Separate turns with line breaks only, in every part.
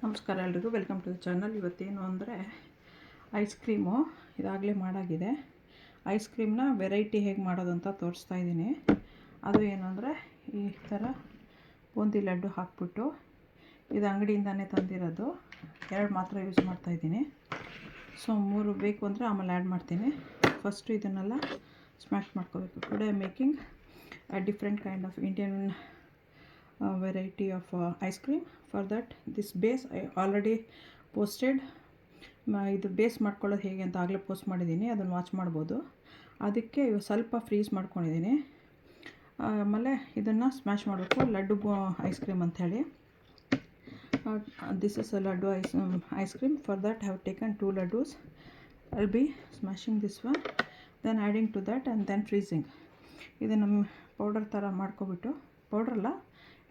ನಮಸ್ಕಾರ ಎಲ್ರಿಗೂ, welcome to the channel. ಇವತ್ತೇನು ಅಂದರೆ ಐಸ್ ಕ್ರೀಮು ಇದಾಗಲೇ ಮಾಡಾಗಿದೆ. ಐಸ್ ಕ್ರೀಮ್ನ ವೆರೈಟಿ ಹೇಗೆ ಮಾಡೋದು ಅಂತ ತೋರಿಸ್ತಾ ಇದ್ದೀನಿ. ಅದು ಏನು ಅಂದರೆ ಈ ಥರ ಬೂಂದಿ ಲಡ್ಡು ಹಾಕ್ಬಿಟ್ಟು, ಇದು ಅಂಗಡಿಯಿಂದನೇ ತಂದಿರೋದು, 2 ಮಾತ್ರ ಯೂಸ್ ಮಾಡ್ತಾಯಿದ್ದೀನಿ. ಸೊ 3 ಬೇಕು ಅಂದರೆ ಆಮೇಲೆ ಆ್ಯಡ್ ಮಾಡ್ತೀನಿ. ಫಸ್ಟು ಇದನ್ನೆಲ್ಲ ಸ್ಮ್ಯಾಶ್ ಮಾಡ್ಕೋಬೇಕು. Today making a different kind of Indian variety of ice cream. For that, this base I already posted. ಇದು ಬೇಸ್ ಮಾಡ್ಕೊಳ್ಳೋದು ಹೇಗೆ ಅಂತ ಆಗಲೇ ಪೋಸ್ಟ್ ಮಾಡಿದ್ದೀನಿ, ಅದನ್ನು ವಾಚ್ ಮಾಡ್ಬೋದು. ಅದಕ್ಕೆ ಸ್ವಲ್ಪ ಫ್ರೀಸ್ ಮಾಡ್ಕೊಂಡಿದ್ದೀನಿ. ಆಮೇಲೆ ಇದನ್ನು ಸ್ಮ್ಯಾಶ್ ಮಾಡಬೇಕು. ಲಡ್ಡು ಐಸ್ ಕ್ರೀಮ್ ಅಂಥೇಳಿ. This is a laddu ice cream. For that I have taken 2 laddus. I'll be smashing this one, then adding to that and then freezing. ಇದನ್ನು ಪೌಡರ್ ಥರ ಮಾಡ್ಕೊಬಿಟ್ಟು, ಪೌಡ್ರಲ್ಲ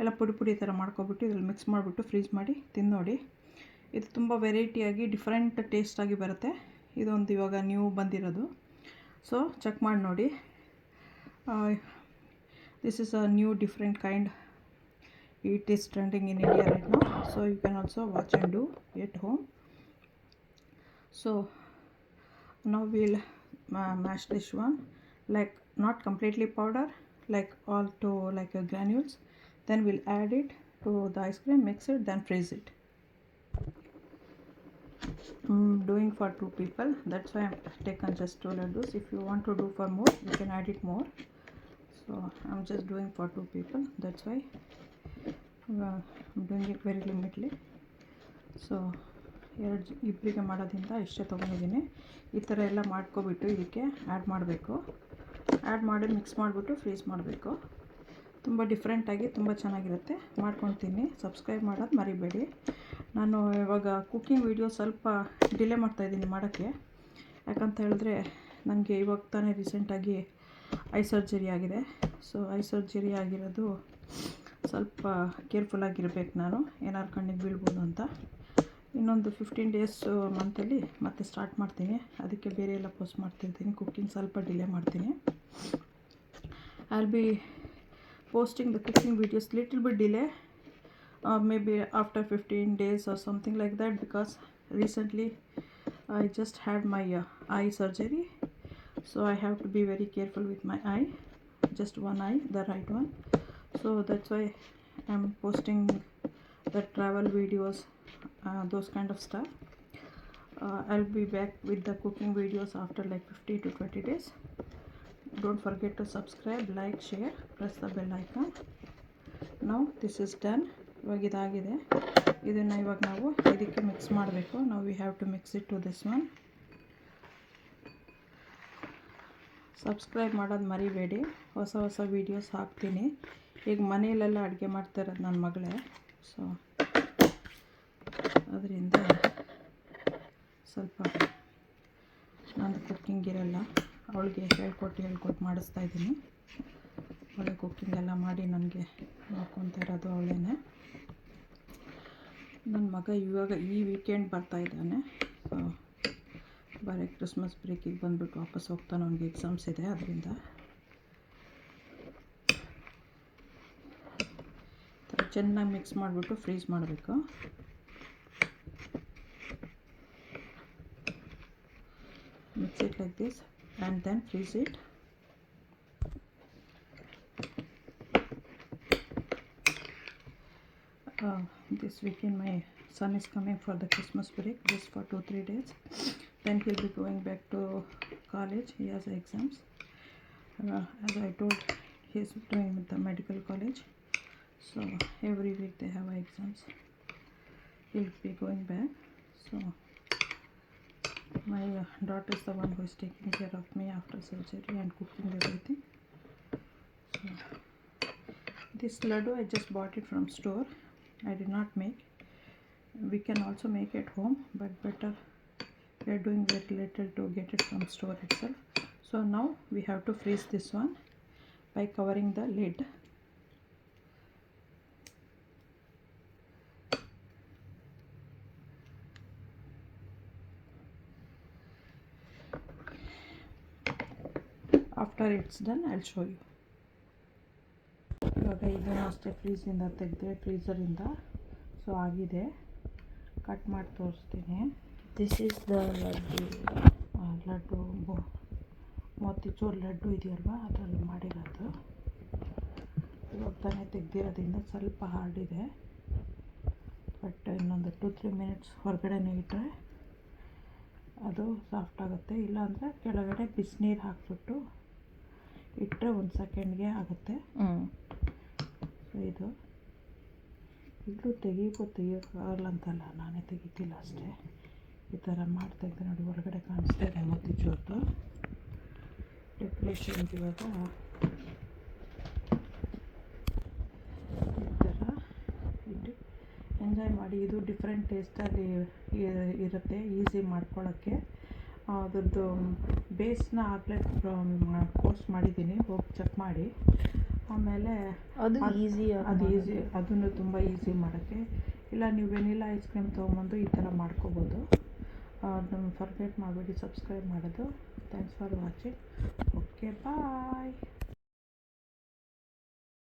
ಎಲ್ಲ ಪುಡಿ ಥರ ಮಾಡ್ಕೊಬಿಟ್ಟು ಇದ್ರಲ್ಲಿ ಮಿಕ್ಸ್ ಮಾಡಿಬಿಟ್ಟು ಫ್ರೀಸ್ ಮಾಡಿ ತಿನ್ನೋಡಿ. ಇದು ತುಂಬ ವೆರೈಟಿಯಾಗಿ ಡಿಫ್ರೆಂಟ್ ಟೇಸ್ಟಾಗಿ ಬರುತ್ತೆ. ಇದೊಂದು ಇವಾಗ ನ್ಯೂ ಬಂದಿರೋದು, ಸೊ ಚೆಕ್ ಮಾಡಿ ನೋಡಿ. This is a new different kind. It is trending in India right now, so you can also watch and do at home. So now we'll mash this one, like not completely powder, like all to like a granules. Then we'll add it to the ice cream, mix it, then freeze it. I'm doing for 2 people, that's why I'm taken just 2 laddus. If you want to do for more, you can add it more. So I'm just doing for 2 people, that's why I'm doing it very limitedly. So ಇಬ್ಬರಿಗೆ ಮಾಡೋದ್ರಿಂದ ಇಷ್ಟೇ ತೊಗೊಂಡಿದ್ದೀನಿ. ಈ ಥರ ಎಲ್ಲ ಮಾಡ್ಕೊಬಿಟ್ಟು ಇದಕ್ಕೆ add ಮಾಡಬೇಕು. Add ಮಾಡಿ ಮಿಕ್ಸ್ ಮಾಡಿಬಿಟ್ಟು ಫ್ರೀಸ್ ಮಾಡಬೇಕು. ತುಂಬ ಡಿಫ್ರೆಂಟಾಗಿ ತುಂಬ ಚೆನ್ನಾಗಿರುತ್ತೆ. ಮಾಡ್ಕೊತೀನಿ. ಸಬ್ಸ್ಕ್ರೈಬ್ ಮಾಡೋದು ಮರಿಬೇಡಿ. ನಾನು ಇವಾಗ ಕುಕ್ಕಿಂಗ್ ವೀಡಿಯೋ ಸ್ವಲ್ಪ ಡಿಲೇ ಮಾಡ್ತಾಯಿದ್ದೀನಿ ಮಾಡೋಕ್ಕೆ. ಯಾಕಂತ ಹೇಳಿದ್ರೆ ನನಗೆ ಇವಾಗ ತಾನೇ ರೀಸೆಂಟಾಗಿ ಐ ಸರ್ಜರಿ ಆಗಿದೆ. ಸೊ ಐ ಸರ್ಜರಿ ಆಗಿರೋದು ಸ್ವಲ್ಪ ಕೇರ್ಫುಲ್ಲಾಗಿರ್ಬೇಕು ನಾನು, ಏನಾದ್ರು ಕಣ್ಣಿಗೆ ಬೀಳ್ಬೋದು ಅಂತ. ಇನ್ನೊಂದು 15 ಡೇಸ್ ಮಂತಲ್ಲಿ ಮತ್ತೆ ಸ್ಟಾರ್ಟ್ ಮಾಡ್ತೀನಿ. ಅದಕ್ಕೆ ಬೇರೆ ಎಲ್ಲ ಪೋಸ್ಟ್ ಮಾಡ್ತಿರ್ತೀನಿ. ಕುಕ್ಕಿಂಗ್ ಸ್ವಲ್ಪ ಡಿಲೇ ಮಾಡ್ತೀನಿ. I'll be posting the cooking videos little bit delay, maybe after 15 days or something like that, because recently I just had my eye surgery, so I have to be very careful with my eye, just one eye, the right one. So that's why I'm posting the travel videos, those kind of stuff. I'll be back with the cooking videos after like 15 to 20 days. Don't forget to subscribe, like, share, press the bell icon. Now this is done. ಇವಾಗ ಇದಾಗಿದೆ. ಇದನ್ನು ಇವಾಗ ನಾವು ಇದಕ್ಕೆ mix ಮಾಡಬೇಕು. ನಾವು we have to mix it to this one. Subscribe ಮಾಡೋದು ಮರಿಬೇಡಿ. ಹೊಸ ವೀಡಿಯೋಸ್ ಹಾಕ್ತೀನಿ. ಈಗ ಮನೆಯಲ್ಲೆಲ್ಲ ಅಡುಗೆ ಮಾಡ್ತಾಯಿರೋದು ನನ್ನ ಮಗಳೇ, ಸೊ ಅದರಿಂದ ಸ್ವಲ್ಪ ನಂದು ಕುಕ್ಕಿಂಗ್ ಇರಲ್ಲ. ಅವಳಿಗೆ ಹೇಳ್ಕೊಟ್ಟು ಮಾಡಿಸ್ತಾಯಿದ್ದೀನಿ. ಅವಳೆ ಕುಕ್ಕಿಂಗ್ ಎಲ್ಲ ಮಾಡಿ ನನಗೆ ನೋಡ್ಕೊತಾ ಇರೋದು ಅವಳೇ. ನನ್ನ ಮಗ ಇವಾಗ ಈ ವೀಕೆಂಡ್ ಬರ್ತಾಯಿದ್ದಾನೆ. ಸೊ ಬರೀ ಕ್ರಿಸ್ಮಸ್ ಬ್ರೇಕಿಗೆ ಬಂದುಬಿಟ್ಟು ವಾಪಸ್ ಹೋಗ್ತಾನೆ. ಅವನಿಗೆ ಎಕ್ಸಾಮ್ಸ್ ಇದೆ, ಅದರಿಂದ ಚೆನ್ನಾಗಿ ಮಿಕ್ಸ್ ಮಾಡಿಬಿಟ್ಟು ಫ್ರೀಸ್ ಮಾಡಬೇಕು. Mix it like this and then freeze it. This weekend my son is coming for the Christmas break, just for 2-3 days. Then he'll be going back to college. He has exams. As I told, he's doing with the medical college, so every week they have exams. He'll be going back. So my daughter is the one who is taking care of me after surgery and cooking everything. So this laddu I just bought it from store. I did not make. We can also make at home, but better we are doing very little to get it from store itself. So now we have to freeze this one by covering the lid. After it's done, I'll show you. ಇವಾಗ ಇದನ್ನು ಅಷ್ಟೇ ಫ್ರೀಸಿಂದ ತೆಗೆದ್ರೆ, ಫ್ರೀಝರಿಂದ. So ಆಗಿದೆ. Cut ಮಾಡಿ ತೋರಿಸ್ತೀನಿ.
This is the laddu.
Laddu motichoor laddu ಇದೆಯಲ್ವಾ, ಅದರಲ್ಲಿ ಮಾಡಿರೋದು. ಇವಾಗ ತಾನೇ ತೆಗ್ದಿರೋದ್ರಿಂದ ಸ್ವಲ್ಪ ಹಾರ್ಡಿದೆ, ಬಟ್ ಇನ್ನೊಂದು 2-3 ಮಿನಿಟ್ಸ್ ಹೊರಗಡೆನೇ ಇಟ್ಟರೆ ಅದು ಸಾಫ್ಟ್ ಆಗುತ್ತೆ. ಇಲ್ಲಾಂದರೆ ಕೆಳಗಡೆ ಬಿಸಿನೀರು ಹಾಕ್ಬಿಟ್ಟು ಇಟ್ಟರೆ 1 ಸೆಕೆಂಡ್ಗೆ ಆಗುತ್ತೆ. ಸೊ ಇದು ಇಲ್ಲೂ ತೆಗಿಯೋಕ್ಕಾಗಲ್ಲ ಅಂತಲ್ಲ, ನಾನೇ ತೆಗಿತಿಲ್ಲ ಅಷ್ಟೇ. ಈ ಥರ ಮಾಡಿ ತೆಗೆದು ನೋಡಿ, ಒಳಗಡೆ ಕಾಣಿಸ್ತಾ ಇದೆ ಮೋತಿಚೂರ್ದು. ಡೆಕೋರೇಷನ್ಗೆ ಇವಾಗ ಈ ಥರ ಇಟ್ಟು ಎಂಜಾಯ್ ಮಾಡಿ. ಇದು ಡಿಫ್ರೆಂಟ್ ಟೇಸ್ಟಲ್ಲಿ ಇರುತ್ತೆ, ಈಸಿ ಮಾಡ್ಕೊಳ್ಳೋಕ್ಕೆ. ಅದ್ರದ್ದು ಬೇಸ್ನ ಆಗಲೇ ಪೋಸ್ಟ್ ಮಾಡಿದ್ದೀನಿ, ಹೋಗಿ ಚೆಕ್ ಮಾಡಿ. ಆಮೇಲೆ
ಅದು ಈಸಿ,
ಅದನ್ನು ತುಂಬ ಈಸಿ ಮಾಡೋಕ್ಕೆ. ಇಲ್ಲ ನೀವು ವೆನಿಲಾ ಐಸ್ ಕ್ರೀಮ್ ತೊಗೊಂಬಂದು ಈ ಥರ ಮಾಡ್ಕೋಬೋದು. ಫರ್ಗೆಟ್ ಮಾಡಬೇಡಿ ಸಬ್ಸ್ಕ್ರೈಬ್ ಮಾಡೋದು. Thanks for watching. Okay, bye.